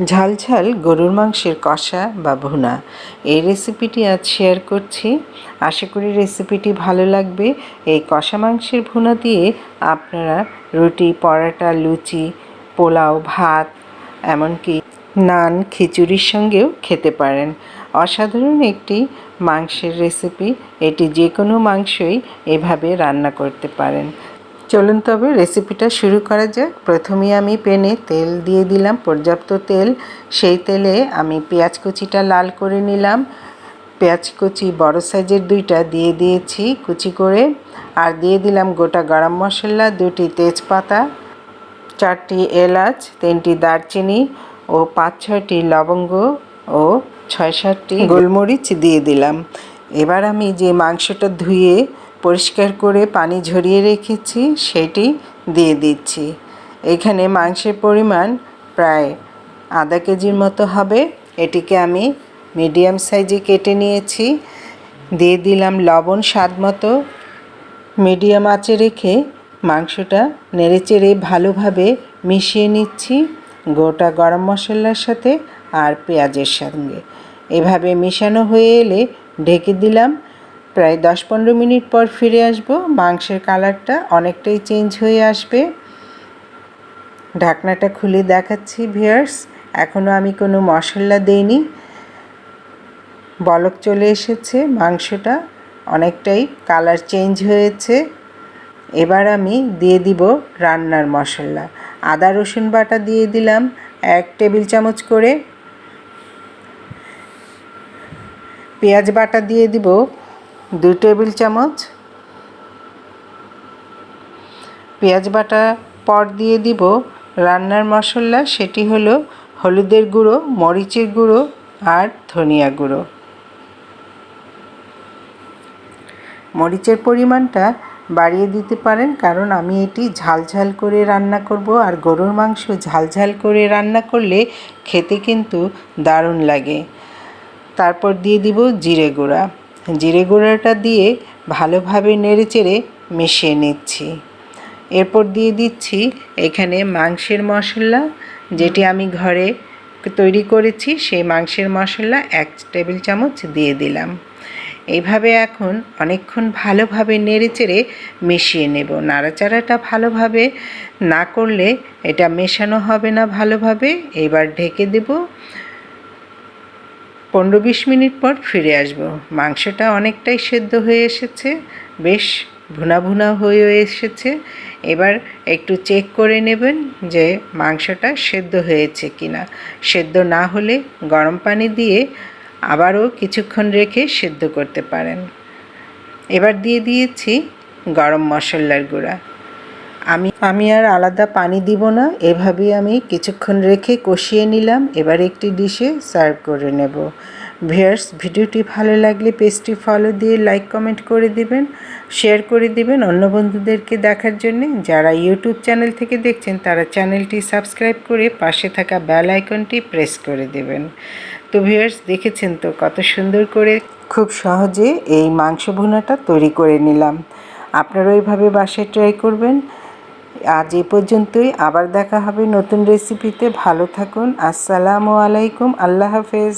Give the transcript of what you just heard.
ঝাল ঝাল গরুর মাংসের কষা বা ভুনা, এই রেসিপিটি আজ শেয়ার করছি। আশা করি রেসিপিটি ভালো লাগবে। এই কষা মাংসের ভুনা দিয়ে আপনারা রুটি, পরোটা, লুচি, পোলাও, ভাত, এমনকি নান, খিচুড়ির সঙ্গেও খেতে পারেন। অসাধারণ একটি মাংসের রেসিপি। এটি যে কোনো মাংসই এভাবে রান্না করতে পারেন। চলুন তবে রেসিপিটা শুরু করা যাক। প্রথমেই আমি প্যানে তেল দিয়ে দিলাম, পর্যাপ্ত তেল। সেই তেলে আমি পেঁয়াজ কুচিটা লাল করে নিলাম। পেঁয়াজ কুচি বড় সাইজের 2টা দিয়ে দিয়েছি কুচি করে। আর দিয়ে দিলাম গোটা গরম মশলা, 2টি তেজপাতা, 4টি এলাচ, 3টি দারচিনি ও 5-6টি লবঙ্গ ও 6-7টি গোলমরিচ দিয়ে দিলাম। এবার আমি যে মাংসটা ধুয়ে পরিষ্কার করে পানি ঝরিয়ে রেখেছি সেটি দিয়ে দিচ্ছি। এখানে মাংসের পরিমাণ প্রায় আধা কেজির মতো হবে। এটিকে আমি মিডিয়াম সাইজে কেটে নিয়েছি। দিয়ে দিলাম লবণ স্বাদ মতো। মিডিয়াম আঁচে রেখে মাংসটা নেড়েচেড়ে ভালোভাবে মিশিয়ে নিচ্ছি গোটা গরম মশলার সাথে আর পেঁয়াজের সঙ্গে। এভাবে মেশানো হয়ে এলে ঢেকে দিলাম। প্রায় 10-15 মিনিট পর ফিরে আসব। মাংসের কালারটা অনেকটাই চেঞ্জ হয়ে আসবে। ঢাকনাটা খুলে দেখাচ্ছি ভিউয়ার্স, এখনও আমি কোনো মশলা দেইনি। বলক চলে এসেছে, মাংসটা অনেকটাই কালার চেঞ্জ হয়েছে। এবার আমি দিয়ে দিব রান্নার মশলা। আদা রসুন বাটা দিয়ে দিলাম 1 টেবিল চামচ করে। পেঁয়াজ বাটা দিয়ে দিব 2 টেবিল চামচ। পেঁয়াজ বাটা পর দিয়ে দিব রান্নার মশলা, সেটি হলো হলুদের গুঁড়ো, মরিচের গুঁড়ো আর ধনিয়া গুঁড়ো। মরিচের পরিমাণটা বাড়িয়ে দিতে পারেন, কারণ আমি এটি ঝাল ঝাল করে রান্না করব। আর গরুর মাংস ঝাল ঝাল করে রান্না করলে খেতে কিন্তু দারুণ লাগে। তারপর দিয়ে দিব জিরে গুঁড়া। জিরে গুঁড়াটা দিয়ে ভালোভাবে নেড়েচেড়ে মিশিয়ে নিচ্ছি। এরপর দিয়ে দিচ্ছি এখানে মাংসের মশলা, যেটি আমি ঘরে তৈরি করেছি। সেই মাংসের মশলা 1 টেবিল চামচ দিয়ে দিলাম। এইভাবে এখন অনেকক্ষণ ভালোভাবে নেড়েচেড়ে মিশিয়ে নেব। নাড়াচাড়াটা ভালোভাবে না করলে এটা মেশানো হবে না ভালোভাবে। এবার ঢেকে দেব। 15-20 মিনিট পর ফিরে আসব। মাংসটা অনেকটাই সেদ্ধ হয়ে এসেছে, বেশ ভুনা ভুনা হয়ে এসেছে। এবার একটু চেক করে নেবেন যে মাংসটা সেদ্ধ হয়েছে কিনা। সেদ্ধ না হলে গরম পানি দিয়ে আবারও কিছুক্ষণ রেখে সেদ্ধ করতে পারেন। এবার দিয়ে দিয়েছি গরম মশলার গুঁড়া। আমি আর আলাদা পানি দিব না, এভাবেই আমি কিছুক্ষণ রেখে কষিয়ে নিলাম। এবার একটি ডিশে সার্ভ করে নেব। ভিউয়ার্স, ভিডিওটি ভালো লাগলে পেজটি ফলো দিয়ে লাইক কমেন্ট করে দিবেন, শেয়ার করে দিবেন অন্য বন্ধুদেরকে দেখার জন্য। যারা ইউটিউব চ্যানেল থেকে দেখছেন তারা চ্যানেলটি সাবস্ক্রাইব করে পাশে থাকা বেল আইকনটি প্রেস করে দেবেন। তো ভিউয়ার্স, দেখেছেন তো কত সুন্দর করে খুব সহজে এই মাংস ভুনাটা তৈরি করে নিলাম। আপনারা এইভাবে বাসায় ট্রাই করবেন। আজ এই পর্যন্তই, আবার দেখা হবে নতুন রেসিপিতে। ভালো থাকুন। আসসালামু আলাইকুম। আল্লাহ হাফেজ।